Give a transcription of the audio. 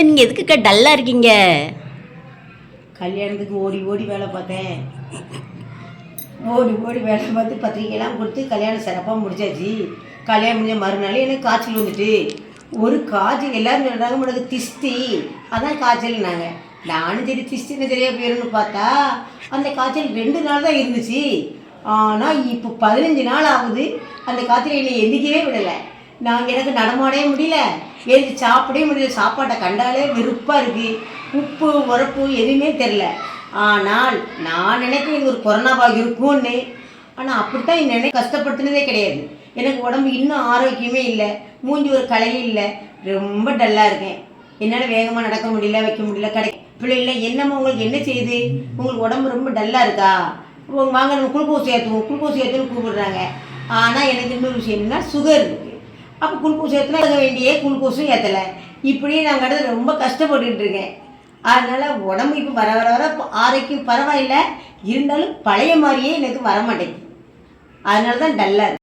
வந்து நீங்கள் எதுக்குக்கா டல்லாக இருக்கீங்க? கல்யாணத்துக்கு ஓடி ஓடி வேலை பார்த்தேன். ஓடி ஓடி வேலை பார்த்து பத்திரிக்கையெல்லாம் கொடுத்து கல்யாணம் சிறப்பாக முடிச்சாச்சு. கல்யாணம் முடிஞ்ச மறுநாள் எனக்கு காய்ச்சல் வந்துட்டு. ஒரு காய்ச்சல் எல்லோரும் சொல்கிறாங்க உனக்கு திஷ்டி, அதான் காய்ச்சல்னாங்க. நானும் சரி திஷ்டின்னு சரியாக போயிடும்னு பார்த்தா அந்த காய்ச்சல் 2 நாள் தான் இருந்துச்சு. ஆனால் இப்போ 15 நாள் ஆகுது. அந்த காய்ச்சல் என்னை எந்திக்கவே விடலை. எனக்கு நடமாடவே முடியல, எழுதி சாப்பிடவே முடியல. சாப்பாட்டை கண்டாலே வெறுப்பாக இருக்குது. உப்பு உரப்பு எதுவுமே தெரில. ஆனால் நான் நினைக்கிறேன் இது ஒரு கொரோனாவாக இருக்கும்னு. ஆனால் அப்படித்தான் கஷ்டப்படுத்தினதே கிடையாது. எனக்கு உடம்பு இன்னும் ஆரோக்கியமே இல்லை, மூஞ்சி ஒரு கலையும் இல்லை, ரொம்ப டல்லாக இருக்கேன். என்னால் வேகமாக நடக்க முடியல, வைக்க முடியல. பிள்ளைங்கள என்னம்மா உங்களுக்கு என்ன செய்யுது, உங்களுக்கு உடம்பு ரொம்ப டல்லாக இருக்கா, வாங்க நம்ம குளுக்கோஸ் ஏற்றுன்னு கூப்பிடுறாங்க. ஆனால் எனக்கு இன்னொரு விஷயம் என்னன்னா சுகர் இருக்குது. அப்போ குளுக்கோஸ் ஏற்றினா இருக்க வேண்டிய குளுக்கோஸும் ஏற்றலை. இப்படியே நான் கடந்து ரொம்ப கஷ்டப்பட்டுக்கிட்டு இருக்கேன். அதனால் உடம்பு இப்போ வர வர வர ஆரோக்கியம் பரவாயில்ல, இருந்தாலும் பழைய மாதிரியே எனக்கு வரமாட்டேங்குது. அதனால தான் டல்லாக இருக்குது.